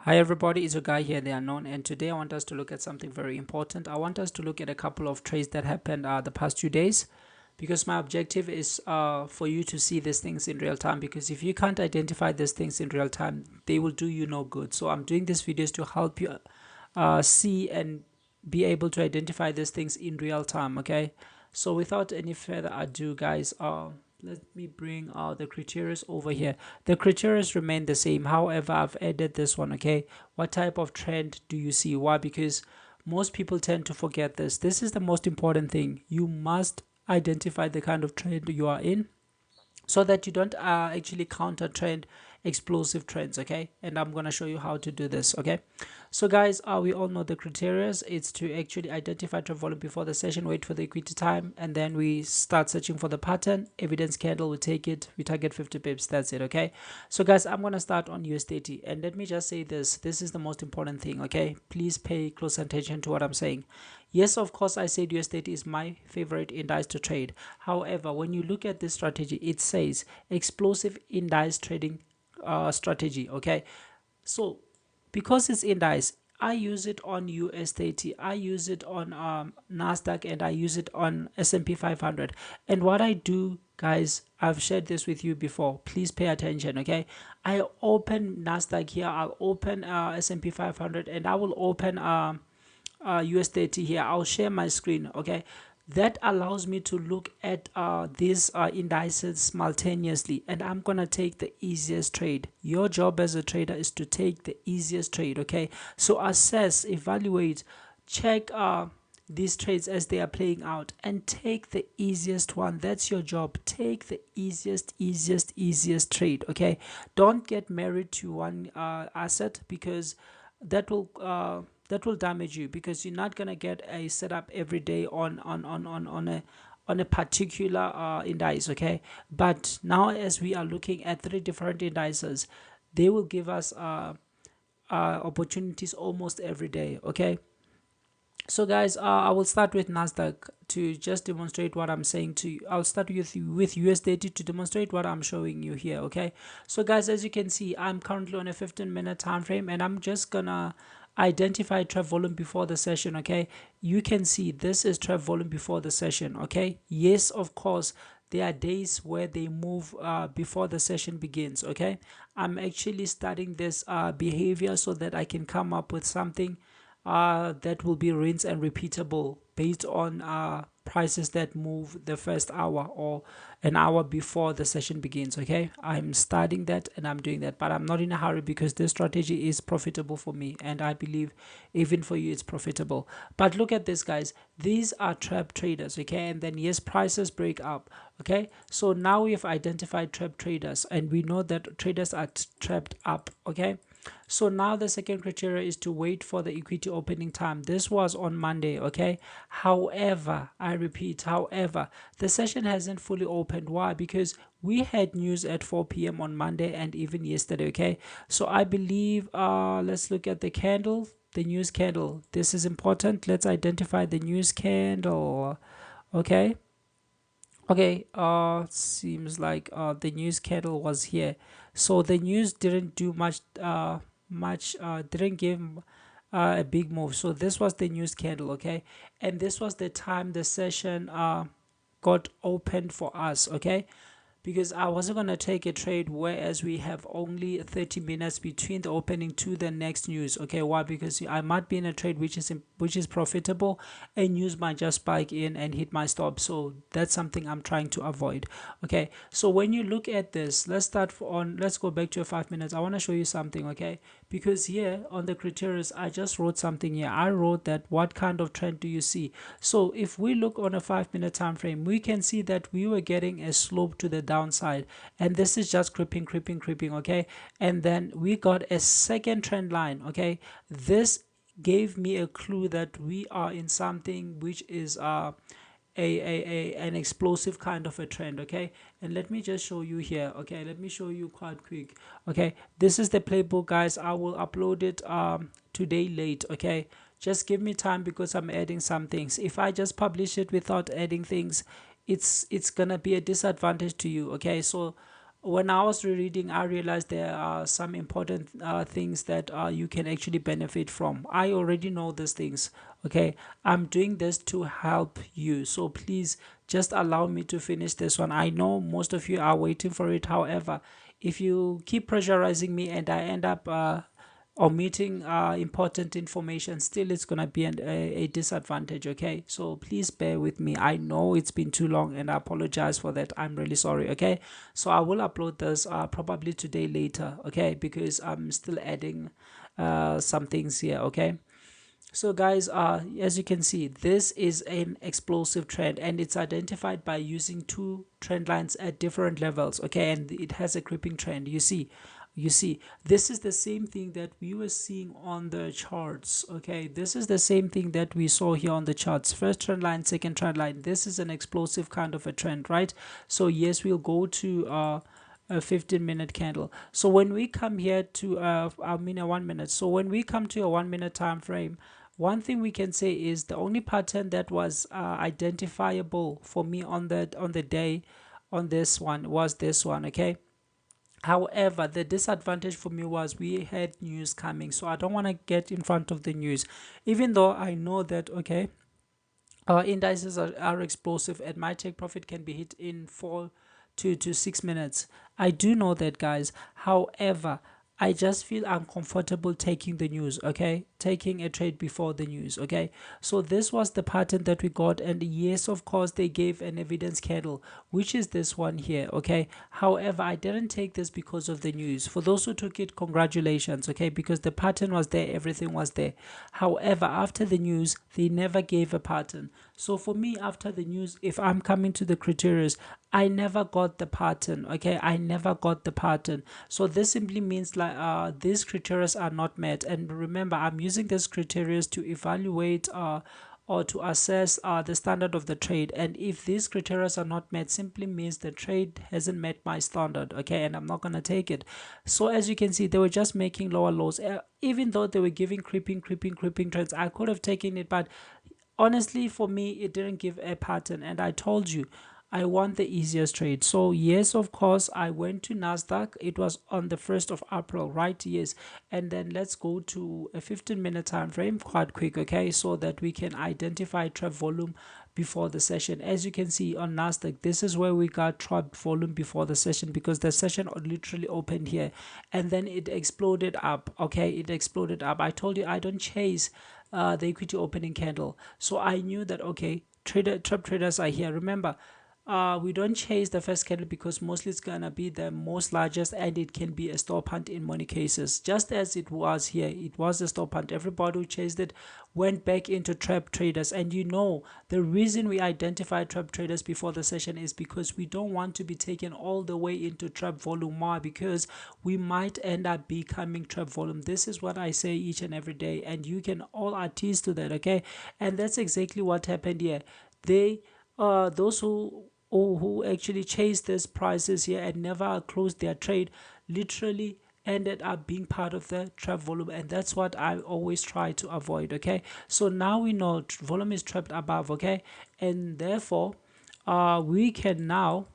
Hi everybody, it's your guy here, the unknown, and today I want us to look at something very important. I want us to look at a couple of trades that happened the past 2 days, because my objective is for you to see these things in real time, because if you can't identify these things in real time, they will do you no good. So I'm doing these videos to help you see and be able to identify these things in real time. Okay, so without any further ado, guys, let me bring the criteria over here. The criteria remain the same, however I've added this one. Okay, what type of trend do you see? Why? Because most people tend to forget this is the most important thing. You must identify the kind of trend you are in, so that you don't actually counter trend explosive trends. Okay, and I'm going to show you how to do this. Okay, so guys, we all know the criteria. It's to actually identify trend volume before the session, wait for the equity time, and then we start searching for the pattern. Evidence candle, we take it, we target 50 pips. That's it. Okay, so guys, I'm going to start on USDT, and let me just say this is the most important thing. Okay, please pay close attention to what I'm saying. Yes, of course, I said USDT is my favorite index to trade. However, when you look at this strategy, it says explosive index trading strategy. Okay, so because it's index, I use it on USDT, I use it on NASDAQ, and I use it on S&P 500. And what I do, guys, I've shared this with you before, please pay attention. Okay, I open NASDAQ here, I'll open S&P 500, and I will open USDT here. I'll share my screen. Okay, that allows me to look at these indices simultaneously, and I'm gonna take the easiest trade. Your job as a trader is to take the easiest trade. Okay, so assess, evaluate, check these trades as they are playing out, and take the easiest one. That's your job. Take the easiest trade. Okay, don't get married to one asset, because that will damage you, because you're not gonna get a setup every day on a particular index. Okay, but now as we are looking at three different indices, they will give us opportunities almost every day. Okay, so guys, I will start with NASDAQ to just demonstrate what I'm saying to you. I'll start with USDT to demonstrate what I'm showing you here. Okay, so guys, as you can see, I'm currently on a 15-minute time frame, and I'm just gonna identify trade volume before the session. Okay, you can see this is trade volume before the session. Okay, yes, of course, there are days where they move before the session begins. Okay, I'm actually studying this behavior so that I can come up with something that will be rinse and repeatable based on prices that move the first hour or an hour before the session begins. Okay, I'm studying that and I'm doing that, but I'm not in a hurry, because this strategy is profitable for me, and I believe even for you it's profitable. But look at this, guys, these are trap traders. Okay, and then yes, prices break up. Okay, so now we have identified trap traders, and we know that traders are trapped up. Okay, so now the second criteria is to wait for the equity opening time. This was on Monday. Okay, however, I repeat, however, the session hasn't fully opened. Why? Because we had news at 4 p.m. on Monday and even yesterday. Okay, so I believe let's look at the candle, the news candle. This is important. Let's identify the news candle. Okay, okay, seems like the news candle was here. So the news didn't do much, didn't give a big move. So this was the news candle. Okay, and this was the time the session got opened for us. Okay, because I wasn't going to take a trade whereas we have only 30 minutes between the opening to the next news. Okay, why? Because I might be in a trade which is profitable, and news might just spike in and hit my stop. So that's something I'm trying to avoid. Okay, so when you look at this, let's go back to a 5 minutes. I want to show you something. Okay, because here on the criteria, I just wrote something here. I wrote that what kind of trend do you see? So if we look on a 5 minute time frame, we can see that we were getting a slope to the downside, and this is just creeping. Okay, and then we got a second trend line. Okay, this gave me a clue that we are in something which is an explosive kind of a trend. Okay, and let me just show you here. Okay, let me show you quite quick. Okay, this is the playbook, guys. I will upload it today late. Okay, just give me time, because I'm adding some things. If I just publish it without adding things, it's gonna be a disadvantage to you. Okay, so when I was rereading, I realized there are some important things that you can actually benefit from. I already know these things. Okay, I'm doing this to help you. So please just allow me to finish this one. I know most of you are waiting for it. However, if you keep pressurizing me and I end up omitting important information, still it's gonna be a disadvantage. Okay, so please bear with me. I know it's been too long and I apologize for that. I'm really sorry. Okay, so I will upload this probably today later. Okay, because I'm still adding some things here. Okay, so guys, as you can see, this is an explosive trend and it's identified by using two trend lines at different levels. Okay, and it has a creeping trend. You see this is the same thing that we were seeing on the charts. Okay, this is the same thing that we saw here on the charts. First trend line, second trend line. This is an explosive kind of a trend, right? So yes, we'll go to a 15-minute candle. So when we come here to I mean a 1 minute, so when we come to a 1 minute time frame, one thing we can say is the only pattern that was identifiable for me on the day on this one was this one. Okay, however, the disadvantage for me was we had news coming, so I don't want to get in front of the news, even though I know that, okay, indices are explosive and my take profit can be hit in 4 to 6 minutes. I do know that, guys. However, I just feel uncomfortable taking the news. Okay, taking a trade before the news. Okay, so this was the pattern that we got, and yes, of course they gave an evidence candle, which is this one here. Okay, however, I didn't take this because of the news. For those who took it, congratulations. Okay, because the pattern was there, everything was there. However, after the news, they never gave a pattern. So for me, after the news, if I'm coming to the criteria, I never got the pattern. Okay, I never got the pattern. So this simply means like these criteria are not met. And remember, I'm using these criteria to evaluate or to assess the standard of the trade. And if these criteria are not met, simply means the trade hasn't met my standard. Okay, and I'm not gonna take it. So as you can see, they were just making lower lows, even though they were giving creeping trends. I could have taken it, but honestly for me it didn't give a pattern, and I told you I want the easiest trade. So yes, of course, I went to NASDAQ. It was on the 1st of April, right? Yes. And then let's go to a 15-minute time frame quite quick, okay, so that we can identify trap volume before the session. As you can see on NASDAQ, this is where we got trap volume before the session, because the session literally opened here and then it exploded up. Okay, it exploded up. I told you I don't chase the equity opening candle, so I knew that, okay, trap traders are here. Remember, we don't chase the first candle because mostly it's gonna be the most largest, and it can be a stop hunt in many cases, just as it was here. It was a stop hunt. Everybody who chased it went back into trap traders. And you know, the reason we identified trap traders before the session is because we don't want to be taken all the way into trap volume. Why? Because we might end up becoming trap volume. This is what I say each and every day, and you can all attest to that. Okay, and that's exactly what happened here. They those who actually chased these prices here and never closed their trade literally ended up being part of the trap volume, and that's what I always try to avoid. Okay, so now we know volume is trapped above. Okay, and therefore we can now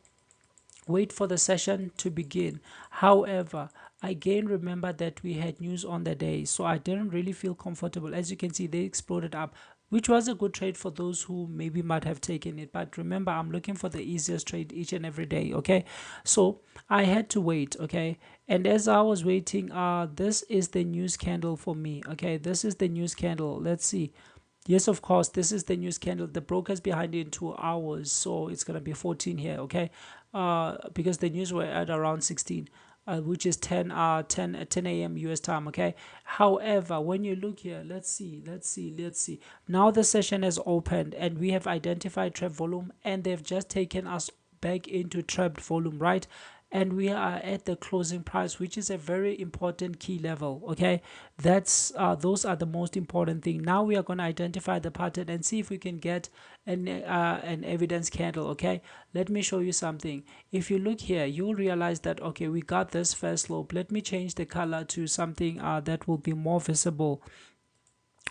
wait for the session to begin. However, again, remember that we had news on the day, so I didn't really feel comfortable. As you can see, they exploded up, which was a good trade for those who maybe might have taken it. But remember, I'm looking for the easiest trade each and every day. Okay, so I had to wait. Okay, and as I was waiting, this is the news candle for me. Okay, this is the news candle. Let's see. Yes, of course, this is the news candle. The broker's behind it in 2 hours, so it's gonna be 14 here. Okay, because the news were at around 16, which is 10 a.m. US time. Okay, however, when you look here, let's see. Now the session has opened and we have identified trap volume, and they've just taken us back into trapped volume, right? And we are at the closing price, which is a very important key level. Okay, that's those are the most important thing. Now we are going to identify the pattern and see if we can get an evidence candle. Okay, let me show you something. If you look here, you'll realize that, okay, we got this first slope. Let me change the color to something that will be more visible.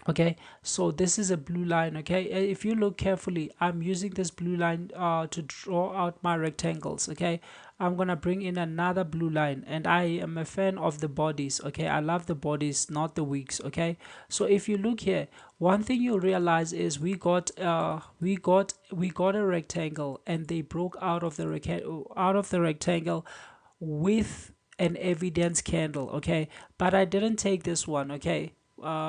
Okay, so this is a blue line. Okay, if you look carefully, I'm using this blue line to draw out my rectangles. Okay, I'm gonna bring in another blue line, and I am a fan of the bodies. Okay, I love the bodies, not the wicks. Okay, so if you look here, one thing you'll realize is we got a rectangle, and they broke out of the rectangle with an evidence candle. Okay, but I didn't take this one. Okay,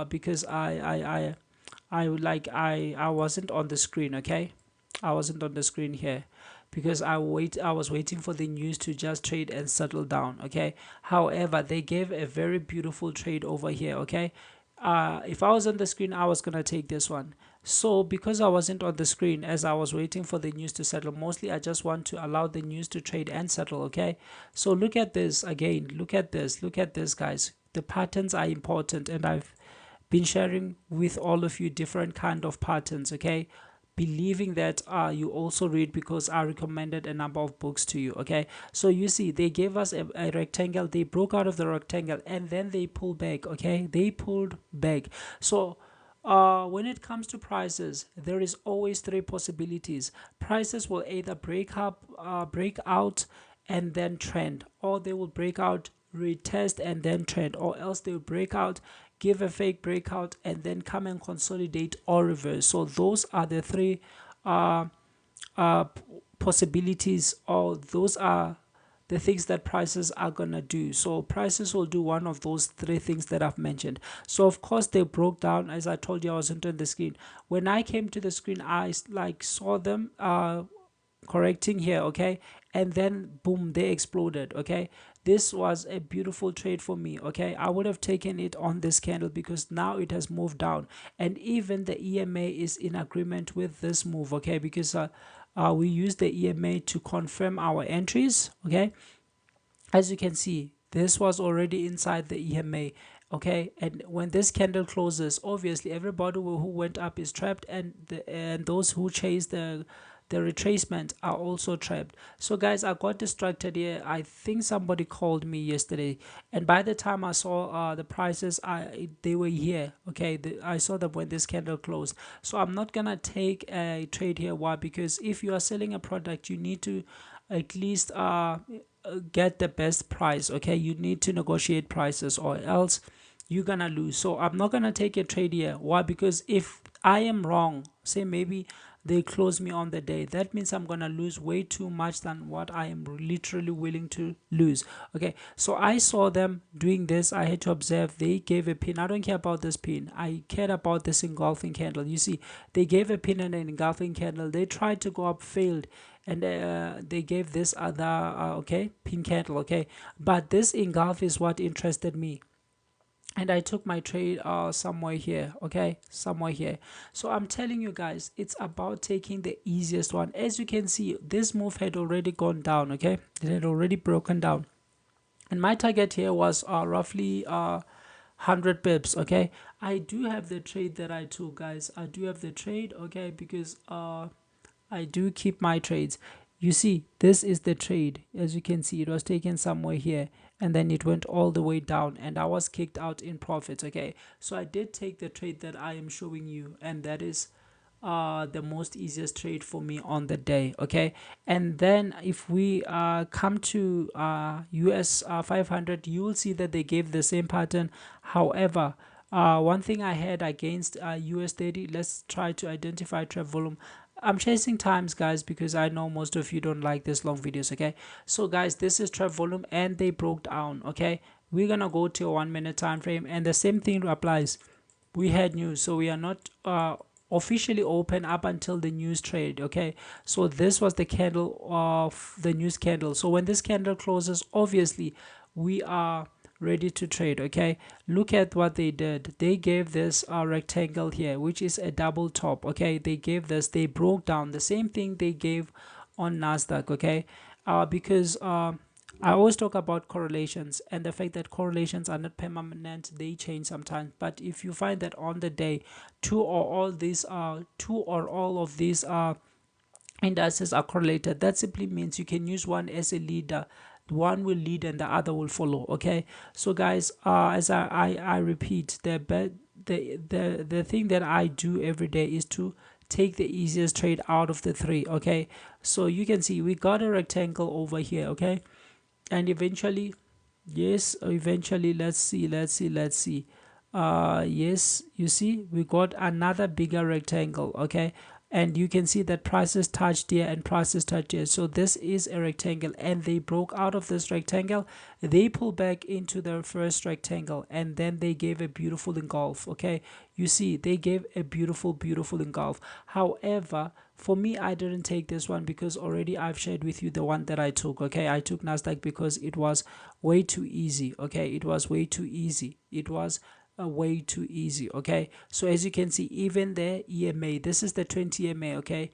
because I wasn't on the screen. Okay, I wasn't on the screen here because I was waiting for the news to just trade and settle down. Okay, however, they gave a very beautiful trade over here. Okay, if I was on the screen, I was gonna take this one. So because I wasn't on the screen as I was waiting for the news to settle, mostly I just want to allow the news to trade and settle. Okay, so look at this again, look at this, guys. The patterns are important, and I've been sharing with all of you different kind of patterns. Okay, believing that you also read, because I recommended a number of books to you. Okay, so you see they gave us a rectangle, they broke out of the rectangle, and then they pulled back. Okay, they pulled back. So when it comes to prices, there is always three possibilities. Prices will either break out and then trend, or they will break out, retest, and then trend, or else they will break out, give a fake breakout, and then come and consolidate or reverse. So those are the three uh, possibilities, or those are the things that prices are gonna do. So prices will do one of those three things that I've mentioned. So of course they broke down. As I told you, I wasn't on the screen. When I came to the screen, I like saw them correcting here. Okay, and then boom, they exploded. Okay, this was a beautiful trade for me. Okay, I would have taken it on this candle because now it has moved down, and even the EMA is in agreement with this move. Okay, because we use the EMA to confirm our entries. Okay, as you can see, this was already inside the EMA. Okay, and when this candle closes, obviously everybody who went up is trapped, and those who chase the retracement are also trapped. So guys, I got distracted here. I think somebody called me yesterday, and by the time I saw the prices, they were here. Okay, I saw them when this candle closed. So I'm not gonna take a trade here. Why? Because if you are selling a product, you need to at least get the best price. Okay, you need to negotiate prices, or else you're gonna lose. So I'm not gonna take a trade here. Why? Because if I am wrong, say maybe they close me on the day, that means I'm gonna lose way too much than what I am literally willing to lose. Okay, so I saw them doing this. I had to observe. They gave a pin. I don't care about this pin, I cared about this engulfing candle. You see, they gave a pin and an engulfing candle. They tried to go up, failed, and they gave this other okay, pin candle. Okay, but this engulf is what interested me, and I took my trade somewhere here. Okay, somewhere here. So I'm telling you guys, it's about taking the easiest one. As you can see, this move had already gone down. Okay, it had already broken down, and my target here was roughly 100 pips. Okay, I do have the trade that I took, guys. I do have the trade. Okay, because I do keep my trades. You see, this is the trade. As you can see, it was taken somewhere here, and then it went all the way down, and I was kicked out in profits. Okay, so I did take the trade that I am showing you, and that is the most easiest trade for me on the day. Okay, and then if we come to US 500, you will see that they gave the same pattern. However, one thing I had against US 30, let's try to identify trap volume. I'm chasing times, guys, because I know most of you don't like these long videos. Okay, so guys, this is trap volume, and they broke down. Okay, we're gonna go to a 1 minute time frame, and the same thing applies. We had news, so we are not officially open up until the news trade. Okay, so this was the candle of the news candle. So when this candle closes, obviously we are ready to trade. Okay, look at what they did. They gave this rectangle here, which is a double top. Okay, they gave this, they broke down the same thing they gave on NASDAQ. Okay, because I always talk about correlations, and the fact that correlations are not permanent, they change sometimes. But if you find that on the day two or all of these indices are correlated, that simply means you can use one as a leader. One will lead and the other will follow. Okay, so guys, as I repeat, the thing that I do every day is to take the easiest trade out of the three. Okay, so you can see we got a rectangle over here. Okay, and eventually, yes, eventually, let's see, yes, you see we got another bigger rectangle. Okay, and you can see that prices touched here and prices touched here. So this is a rectangle, and they broke out of this rectangle. They pull back into the first rectangle, and then they gave a beautiful engulf. Okay, you see they gave a beautiful engulf. However, for me, I didn't take this one because already I've shared with you the one that I took. Okay, I took NASDAQ because it was way too easy. Okay, it was way too easy. It was way too easy. Okay, so as you can see, even the EMA, this is the 20 EMA. Okay,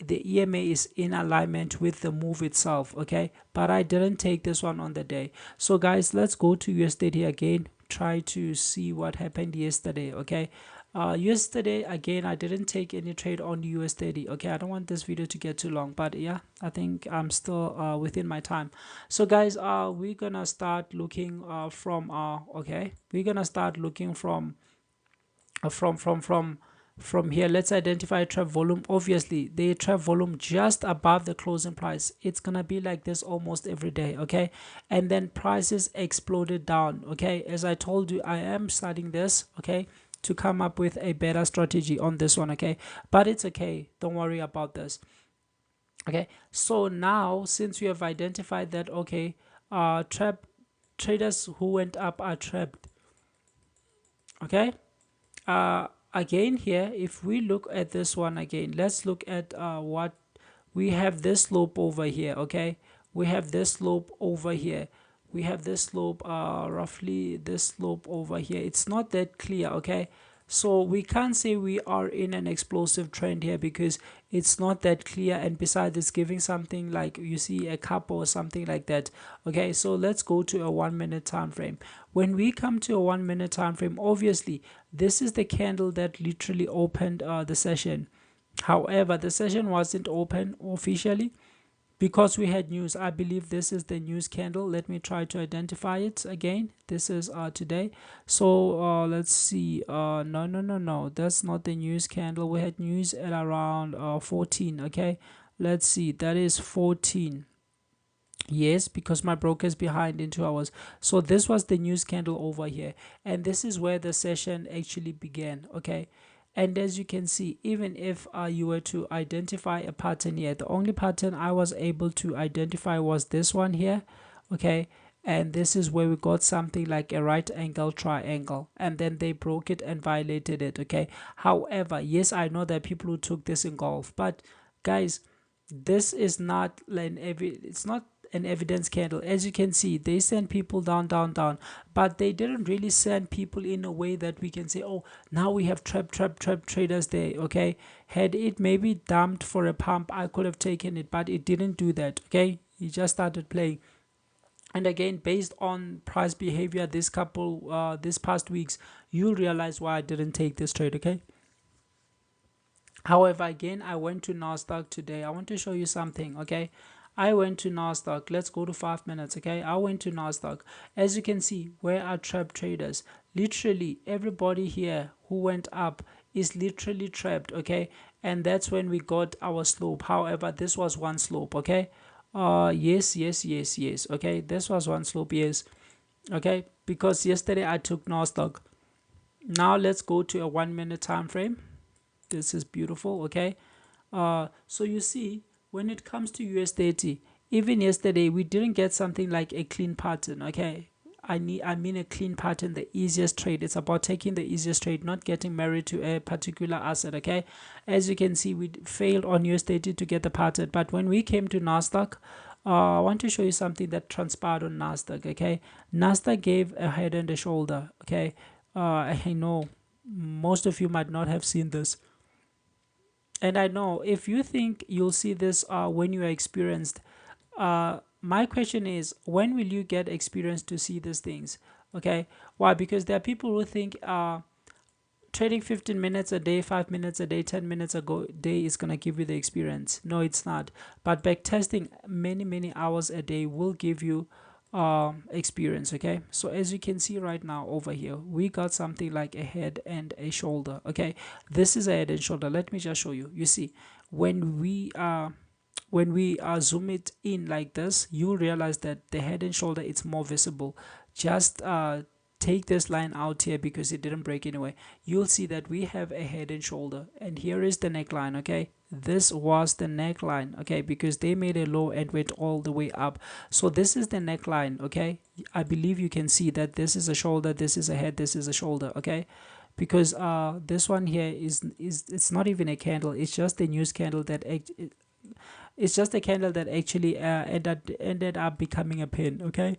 the EMA is in alignment with the move itself. Okay, but I didn't take this one on the day. So guys, let's go to yesterday again, try to see what happened yesterday. Okay, yesterday again I didn't take any trade on US30. Okay, I don't want this video to get too long, but yeah, I think I'm still within my time. So guys, we're gonna start looking from okay, we're gonna start looking from from here. Let's identify trap volume. Obviously the trap volume just above the closing price, it's gonna be like this almost every day. Okay, and then prices exploded down. Okay, as I told you, I am studying this, okay, to come up with a better strategy on this one. Okay, but it's okay, don't worry about this. Okay, so now since we have identified that, okay, trap traders who went up are trapped. Okay, again here, if we look at this one again, let's look at what we have. This slope over here. Okay, we have this slope over here, we have this slope, roughly this slope over here. It's not that clear. Okay, so we can't say we are in an explosive trend here because it's not that clear, and besides it's giving something like, you see, a cup or something like that. Okay, so let's go to a 1 minute time frame. When we come to a 1 minute time frame, obviously this is the candle that literally opened the session. However, the session wasn't open officially because we had news. I believe this is the news candle. Let me try to identify it again. This is today. So let's see. No, that's not the news candle. We had news at around 14. Okay, let's see, that is 14. Yes, because my broker is behind in 2 hours. So this was the news candle over here, and this is where the session actually began. Okay, and as you can see, even if you were to identify a pattern here, the only pattern I was able to identify was this one here. Okay, and this is where we got something like a right angle triangle, and then they broke it and violated it. Okay, however, yes, I know that people who took this in golf, but guys, this is not it's not an evidence candle. As you can see, they send people down, but they didn't really send people in a way that we can say, oh, now we have trap traders there. Okay, had it maybe dumped for a pump, I could have taken it, but it didn't do that. Okay, he just started playing. And again, based on price behavior this past weeks, you'll realize why I didn't take this trade. Okay, however, again, I went to NASDAQ today. I want to show you something. Okay, I went to NASDAQ. Let's go to 5 minutes. Okay, I went to NASDAQ. As you can see, where are trap traders? Literally everybody here who went up is literally trapped. Okay, and that's when we got our slope. However, this was one slope. Okay, yes. Okay, this was one slope. Yes. Okay, because yesterday I took NASDAQ. Now let's go to a 1 minute time frame. This is beautiful. Okay, so you see, when it comes to US30, even yesterday we didn't get something like a clean pattern. Okay, I mean a clean pattern, the easiest trade. It's about taking the easiest trade, not getting married to a particular asset. Okay, as you can see, we failed on US30 to get the pattern, but when we came to NASDAQ, I want to show you something that transpired on NASDAQ. Okay, NASDAQ gave a head and a shoulder. Okay, I know most of you might not have seen this, and I know if you think you'll see this when you are experienced, my question is, when will you get experience to see these things? Okay, why? Because there are people who think trading 15 minutes a day, 5 minutes a day, 10 minutes a day is going to give you the experience. No, it's not. But back testing many hours a day will give you experience. Okay, so as you can see right now over here, we got something like a head and a shoulder. Okay, this is a head and shoulder. Let me just show you. You see, when we zoom it in like this, you'll realize that the head and shoulder, it's more visible. Just take this line out here because it didn't break anyway. You'll see that we have a head and shoulder, and here is the neckline. Okay, this was the neckline. Okay, because they made a low and went all the way up. So this is the neckline. Okay, I believe you can see that this is a shoulder, this is a head, this is a shoulder. Okay, because this one here is it's not even a candle, it's just a news candle that it's just a candle that actually ended up becoming a pin. Okay,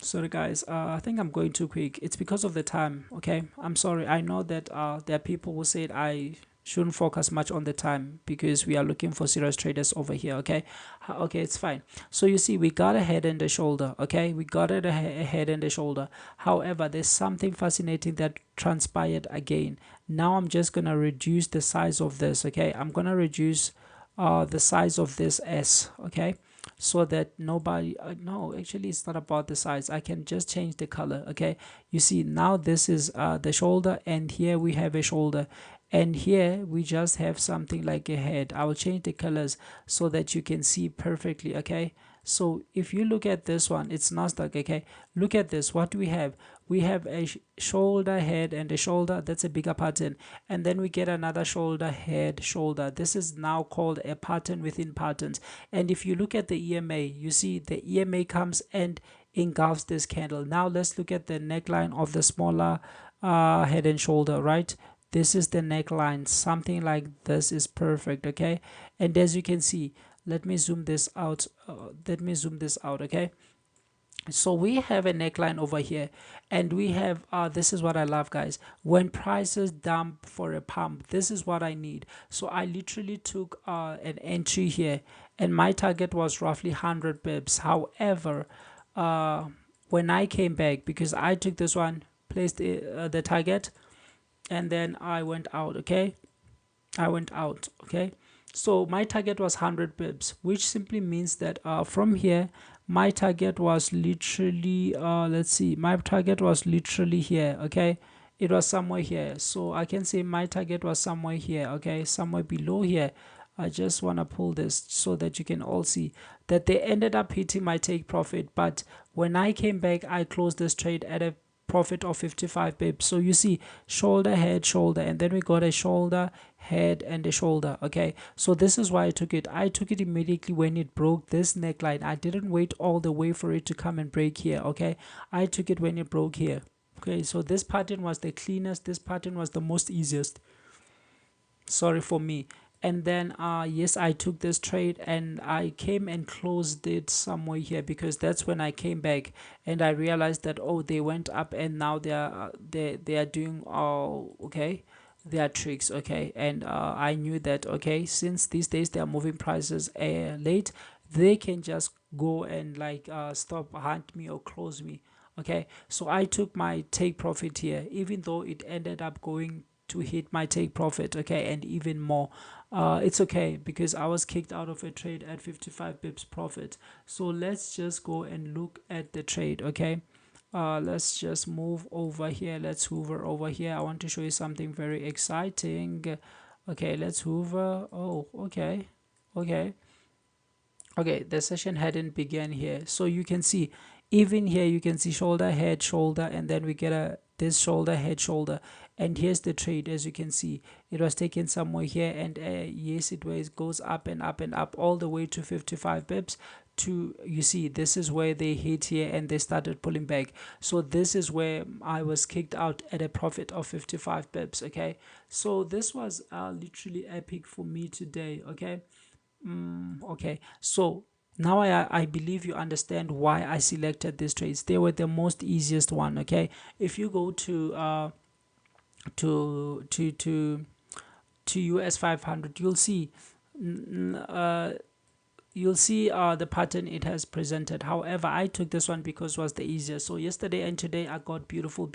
sorry guys, I think I'm going too quick. It's because of the time. Okay, I'm sorry. I know that there are people who said I shouldn't focus much on the time because we are looking for serious traders over here. Okay, okay, it's fine. So you see, we got a head and a shoulder. Okay, we got a head and a shoulder. However, there's something fascinating that transpired again. Now I'm just gonna reduce the size of this. Okay, I'm gonna reduce the size of this S. Okay, so that nobody no, actually it's not about the size. I can just change the color. Okay, you see, now this is the shoulder, and here we have a shoulder, and here we just have something like a head. I will change the colors so that you can see perfectly. Okay, so if you look at this one, it's NASDAQ. Okay, look at this. What do we have? We have a shoulder, head, and a shoulder. That's a bigger pattern. And then we get another shoulder, head, shoulder. This is now called a pattern within patterns. And if you look at the EMA, you see the EMA comes and engulfs this candle. Now let's look at the neckline of the smaller head and shoulder. Right, this is the neckline. Something like this is perfect. Okay, and as you can see, let me zoom this out. Okay, so we have a neckline over here, and we have this is what I love, guys. When prices dump for a pump, this is what I need. So I literally took an entry here, and my target was roughly 100 pips. However, uh, when I came back, because I took this one, placed the target, and then I went out. Okay, I went out. Okay, so my target was 100 pips, which simply means that from here my target was literally let's see, my target was literally here. Okay, it was somewhere here, so I can say my target was somewhere here. Okay, somewhere below here. I just want to pull this so that you can all see that they ended up hitting my take profit, but when I came back, I closed this trade at a profit of 55 pips. So you see, shoulder, head, shoulder, and then we got a shoulder, head, and a shoulder. Okay, so this is why I took it immediately when it broke this neckline. I didn't wait all the way for it to come and break here. Okay, I took it when it broke here. Okay, so this pattern was the cleanest, this pattern was the most easiest, sorry, for me. And then yes, I took this trade and I came and closed it somewhere here, because that's when I came back and I realized that, oh, they went up and now they are doing okay, their tricks. Okay, and I knew that, okay, since these days they are moving prices late, they can just go and like stop, hunt me, or close me. Okay, so I took my take profit here, even though it ended up going to hit my take profit. Okay, and even more. It's okay because I was kicked out of a trade at 55 bips profit. So let's just go and look at the trade. Okay, let's just move over here, let's hover over here. I want to show you something very exciting. Okay, let's hover. Oh, okay, okay, okay, the session hadn't begun here, so you can see, even here you can see shoulder, head, shoulder, and then we get a this shoulder, head, shoulder, and here's the trade. As you can see, it was taken somewhere here, and yes, it goes up and up and up all the way to 55 pips. To, you see, this is where they hit here and they started pulling back. So this is where I was kicked out at a profit of 55 pips. Okay, so this was literally epic for me today. Okay, okay, so now I believe you understand why I selected these trades. They were the most easiest one. Okay, if you go to to to to US 500, you'll see the pattern it has presented. However, I took this one because it was the easiest. So yesterday and today I got beautiful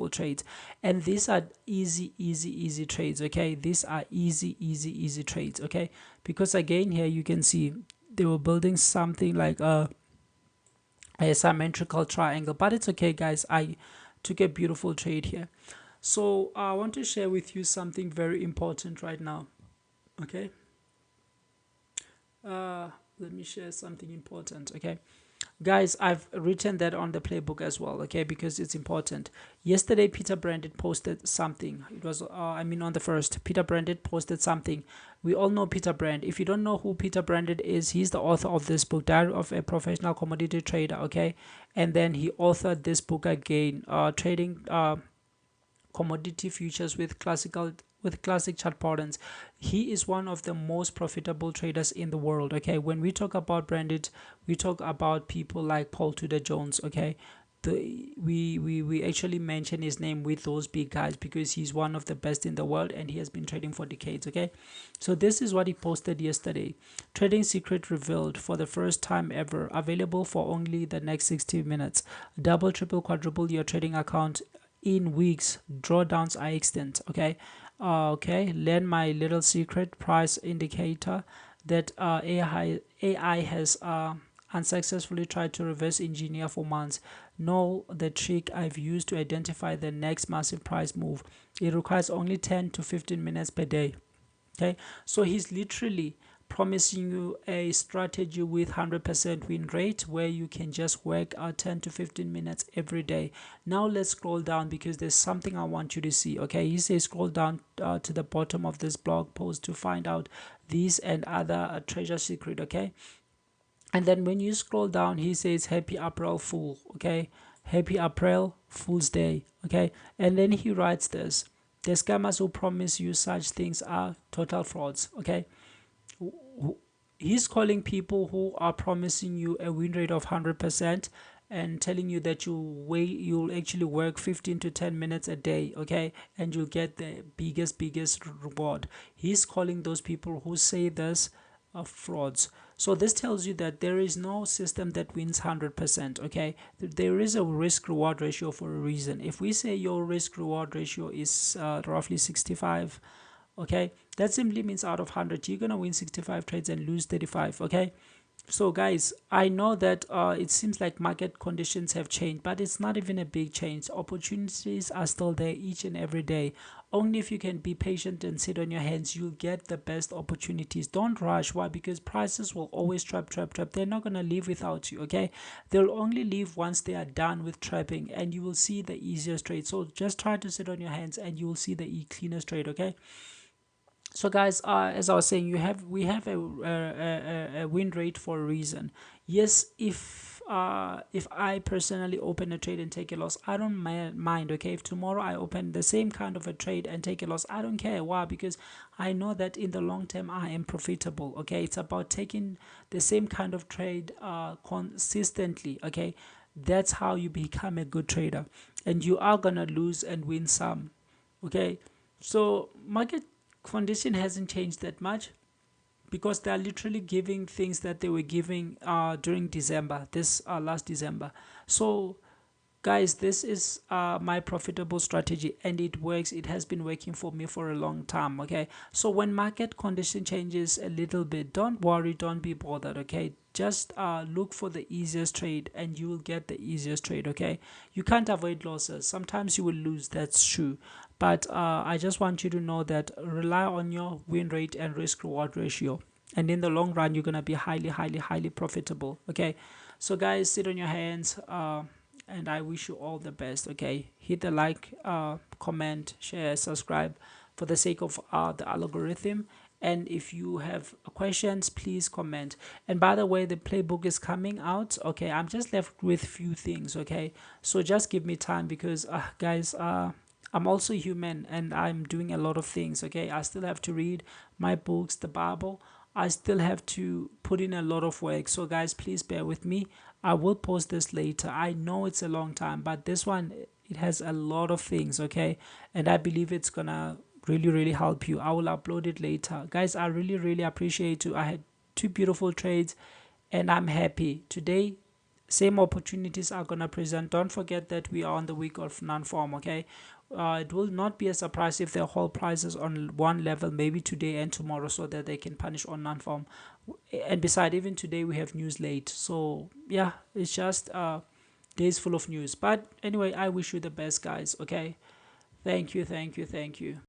trades, and these are easy trades. Okay, these are easy trades. Okay, because again here you can see they were building something like a symmetrical triangle, but it's okay, guys. I took a beautiful trade here. So I want to share with you something very important right now. Okay, uh let me share something important. Okay, guys, I've written that on the playbook as well, okay, because it's important. Yesterday Peter Branded posted something. It was on the first, Peter Branded posted something. We all know Peter Brand. If you don't know who Peter Branded is, he's the author of this book, Diary of a Professional Commodity Trader, okay. And then he authored this book again, trading commodity futures with classic chart patterns. He is one of the most profitable traders in the world, okay. When we talk about Branded, we talk about people like Paul Tudor Jones, okay. We actually mention his name with those big guys because he's one of the best in the world and he has been trading for decades, okay. So this is what he posted yesterday. Trading secret revealed for the first time ever, available for only the next 60 minutes. Double, triple, quadruple your trading account in weeks. Drawdowns are extant, okay. Okay, learn my little secret price indicator that AI has unsuccessfully tried to reverse engineer for months. Know the trick I've used to identify the next massive price move. It requires only 10 to 15 minutes per day. Okay, so he's literally promising you a strategy with 100% win rate where you can just work out 10 to 15 minutes every day. Now let's scroll down because there's something I want you to see. Okay, he says scroll down to the bottom of this blog post to find out these and other treasure secret. Okay, and then when you scroll down, he says happy April Fool. Okay, happy April Fool's Day. Okay, and then he writes this: the scammers who promise you such things are total frauds. Okay, he's calling people who are promising you a win rate of 100% and telling you that you'll actually work 15 to 10 minutes a day, okay, and you'll get the biggest reward. He's calling those people who say this frauds. So this tells you that there is no system that wins 100%, okay. There is a risk reward ratio for a reason. If we say your risk reward ratio is roughly 65, okay, that simply means out of 100 you're gonna win 65 trades and lose 35, okay. So guys, I know that it seems like market conditions have changed, but it's not even a big change. Opportunities are still there each and every day. Only if you can be patient and sit on your hands, you'll get the best opportunities. Don't rush. Why? Because prices will always trap. They're not gonna leave without you, okay. They'll only leave once they are done with trapping, and you will see the easiest trade. So just try to sit on your hands and you will see the cleanest trade, okay. So guys, as I was saying, we have a win rate for a reason. Yes, if I personally open a trade and take a loss, I don't mind, okay. If tomorrow I open the same kind of a trade and take a loss, I don't care. Why? Because I know that in the long term I am profitable, okay. It's about taking the same kind of trade consistently, okay. That's how you become a good trader, and you are gonna lose and win some, okay. So market condition hasn't changed that much because they are literally giving things that they were giving during December, this last December. So guys, this is my profitable strategy and it works. It has been working for me for a long time, okay. So when market condition changes a little bit, don't worry, don't be bothered, okay. Just look for the easiest trade and you will get the easiest trade, okay. You can't avoid losses. Sometimes you will lose, that's true, but I just want you to know that rely on your win rate and risk reward ratio, and in the long run you're gonna be highly profitable, okay. So guys, sit on your hands, and I wish you all the best, okay. Hit the like, comment, share, subscribe for the sake of the algorithm. And if you have questions, please comment. And by the way, the playbook is coming out, okay. I'm just left with few things, okay. So just give me time because guys, I'm also human and I'm doing a lot of things, okay. I still have to read my books, the Bible. I still have to put in a lot of work. So guys, please bear with me. I will post this later. I know it's a long time, but this one, it has a lot of things, okay. And I believe it's gonna really help you. I will upload it later. Guys, I really appreciate you. I had two beautiful trades and I'm happy. Today same opportunities are gonna present. Don't forget that we are on the week of non-form. Okay, it will not be a surprise if they hold prices on one level, maybe today and tomorrow, so that they can punish on non-form. And beside, even today we have news late, so yeah, it's just days full of news. But anyway, I wish you the best, guys. Okay, thank you, thank you, thank you.